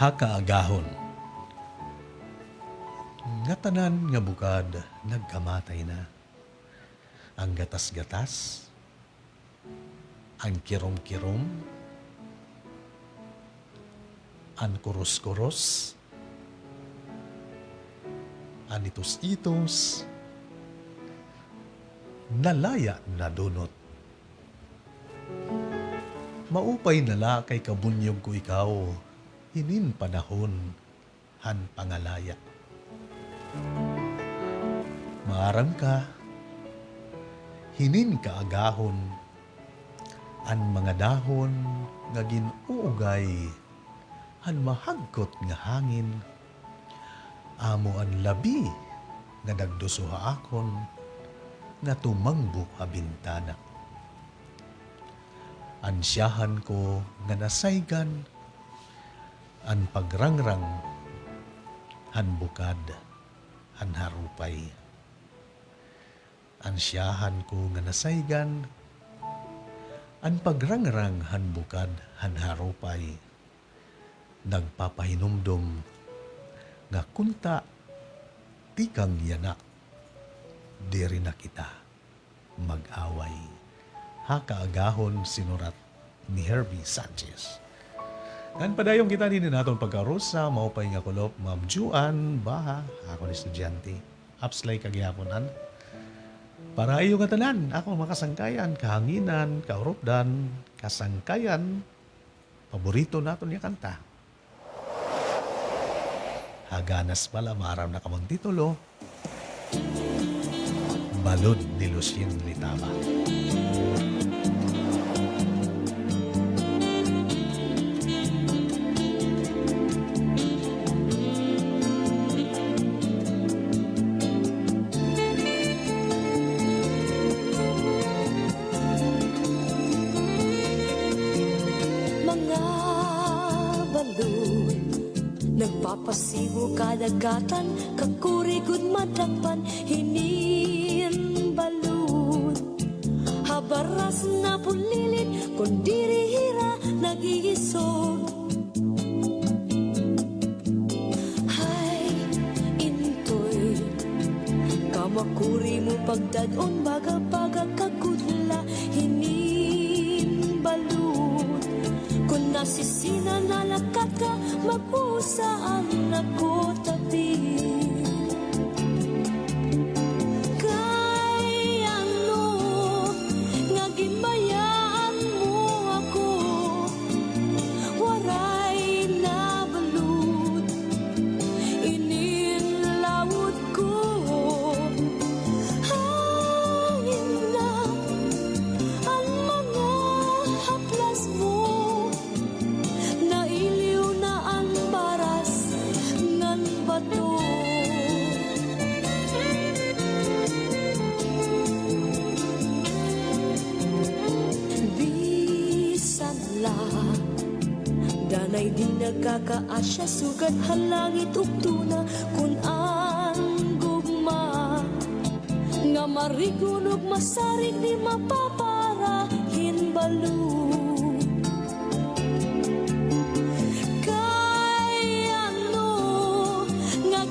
Hakaagahon. Nga tanan nga bukad, nagkamatay na. Ang gatas-gatas, ang kirom-kirom, ang kuros-kuros, ang itos-itos, nalaya na dunot. Maupay nala kay kabunyog ko ikaw, hinin panahon, han pangalaya. Maaram ka, hinin kaagahon, an mga dahon nga ginuugay, han mahagkot nga hangin, amo an labi nga nagdusuha akon, nga tumangbo a bintana. Ansyahan ko nga nasaygan, an pagrangrang, han bukad, han harupay. Ansyahan ko nga nasaygan, an pagrangrang han bukad, han harupay. Nagpapahinumdum, nga kunta, tikang yanak, diri na kita mag-away. Hakaagahon sinurat ni Herbie Sanchez. Kan padayong kita din naton pagkarusa, maupay nga kulop, Ma'am Juan Baha, ako ni estudyante. Upslay kagyaponan. Para iyo nga tanan, ako makasangkayan, kahanginan, kauropdan, kasangkayan, paborito naton niya kanta. Haganas pala, maram na kamang titulo, Balod ni Lucien Litaba. Nagpapasibo kadagatan, kakurigod madakpan, hinin balud. Habaras na pulilit, kundiri hira, nagigisog. Hay, intoy, kamakuri mo pagdadon, baga-baga kagudla, hinin balud. Kung nasisina nalakat ka, mag-usaan ako tabi. Kay ano, nga ginbayaan mo ako, waray na balud, ininlawod ko. Hangin na ang mga haplas mo, nailiw na ang baras ng bato. Bisan la, danay di nagkakaasya, sugat halangit ugtuna, kun ang gugma, nga marigunog masarig di mapapara, hinbalo.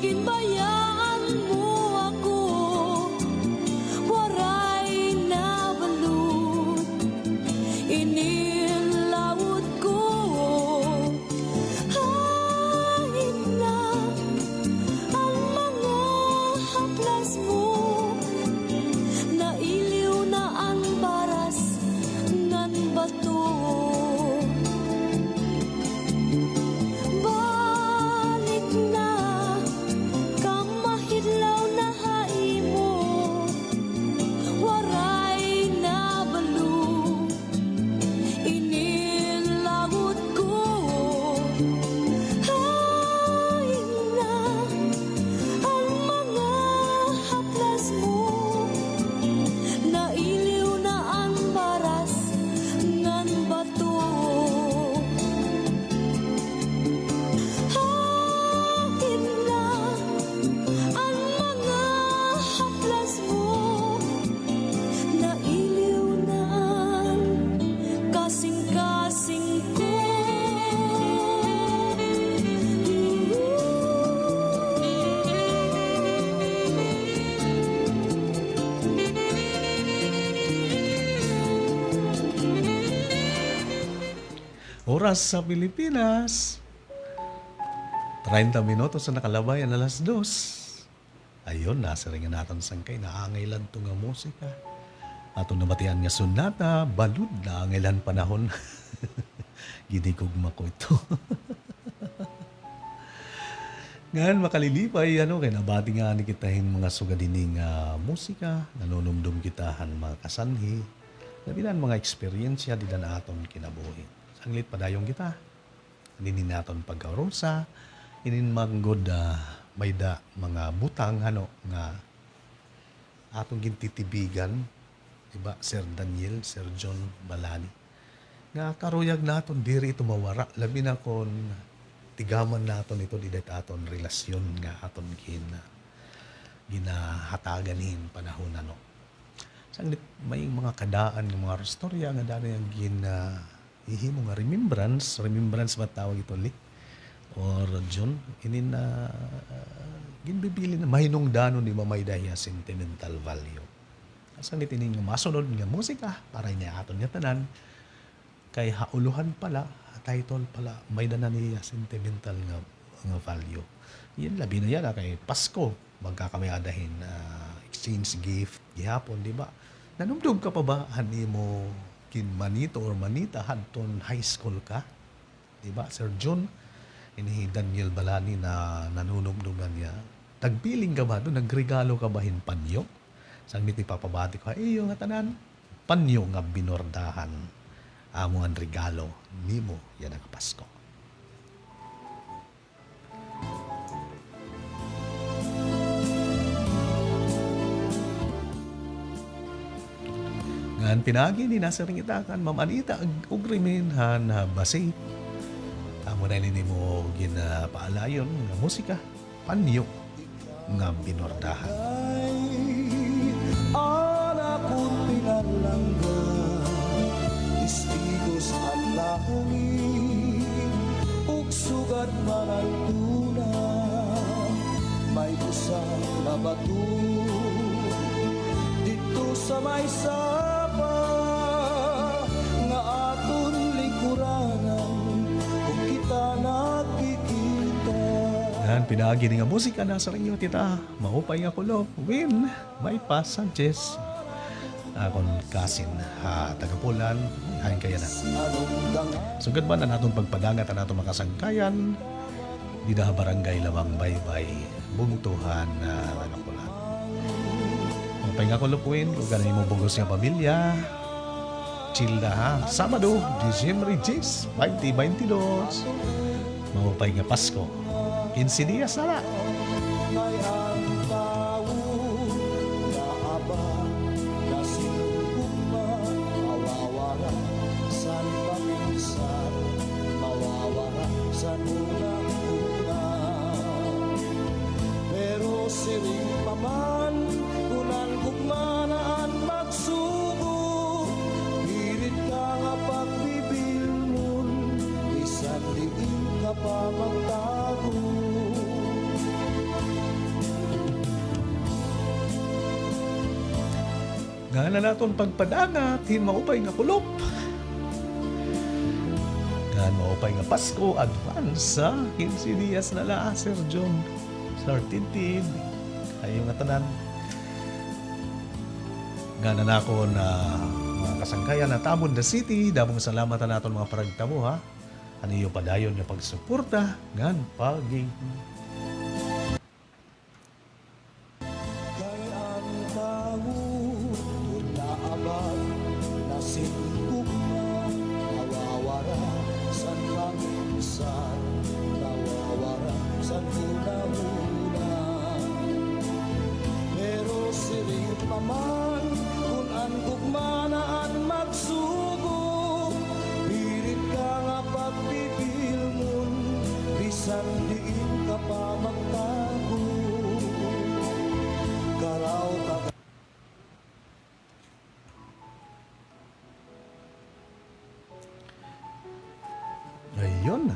Ginbayaan mo ako, waray na balud, inilawod ko. Hangin na ang mga haplas mo, nailiw na ang baras ng bato. Balik na kamahidlaw na haimo, waray na balud, inilawod ko. Hangin na ang mga haplas mo, nailiw na ang baras ng Oras sa Pilipinas, 30 minutos na nakalabayan alas 2. Ayun, nasa rin nga natin sangkay, naangailan to nga musika. Ato namatian nga sunata, balud na angailan panahon. Ginikugma ko ito. Ngayon makalilipay, kay nabati nga ni kitahin mga sugadining musika, nanunumdum kitahan mga kasanhi, nabilan mga eksperyensya di na aton kinabuhi. Sanglit padayong kita, ninin naton pagkarosa, inin manggod may da mga butang nga atong gintitibigan, diba, Sir Daniel, Sir John Balani. Nga karuyag naton diri ito mawara, labi na kon tigaman naton ito di aton relasyon nga aton ginahatagan panahon Sanglit may mga kadaan ng mga storya nga dali ang ihimo nga remembrance ba tawag ito li? Or John, inin na ginbibili na mahinungdanon di mamaydahiya sentimental value. Sanglit inin nga masunod nga musika para niya aton nga tanan kay hauluhan pala title pala may na niya sentimental nga value. Yan labi na yan kay Pasko magkakamayadahin exchange gift gihapon, di ba? Nanumdum ka pa ba ani mo kin manito or manita hadton high school ka? Di ba? Sir John ini Daniel Balani na nanunumduman niya. Tagpiling ka ba doon? Nagregalo ka ba hin panyo? Sanglit ipapabati ko, iyo nga tanan, panyo nga binordahan. Amo ang regalo nimo yan ang Pasko. Ngan pinagi ni nasa ring itakan mamanita ug riminhan basi. Amo na nimo ginapaalayon nga musika panyo nga binordahan. Anak ko't pinalangga, istigos ang langit, ug sugat man ang tuna, may usang na bato, dito sa may sapa, nga aton likuranan, kung kita nakikita. Yan, pinagi nga musika nasa ring tita. Maupay nga kulop. Win, may pa Sanchez. Akon kasin tagapulan hain kaya na. Sugad ba na naton pagpadangat na naton makasangkayan di da barangay Lawang Baybay bungtuhan tagapulan. Mapay nga kulupuin lugar ni mo bugos nga pamilya. Childa ha. Sabado, Disyembre 10, 2022. Mapay nga Pasko. 15 días na lang. May ang tao na abang nasilugma, mawawala san paminsan, mawawala san una-una. Pero siring paman, unan gugmanaan magsugo, pilit ka nga pagbibilmon, bisan diin ka pa magtago. Nga na naton pagpadangat, hin maupay nga kulop. Nga maupay nga Pasko, advance sa 15 días na la, Sir John. Sir Tintin, kayo nga tanan. Nga na nako na mga kasangkayan na Tabon the City, damong salamat na naton mga paragtamo ha. Ano yung padayon yung pagsuporta, ngan paging Kay ang tao naabag nasilugma, nawawara san paminsan, nawawara san una-una. Pero siring paman kung ang gugmanaan magsugo, pilit ka nga pagpipilmon, bisan diin ka pa magtago. Karaw ka ayun.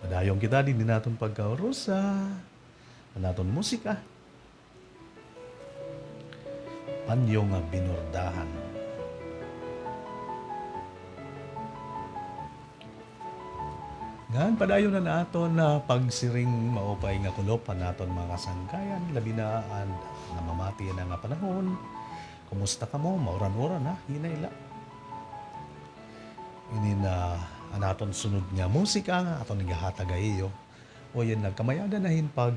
Padayong kita din naton pagkaurusa, naton musika. Panyo nga binordahan. Ngan padayon na naton na pagsiring maupay nga kulopan naton mga kasangkayan labi na ang namamati na nga panahon. Kumusta ka mo? Mauran-uran ha, hinaila. Ini na anaton sunod nga musika nga aton igahatag iyo. O yan nagkamayada na hin pag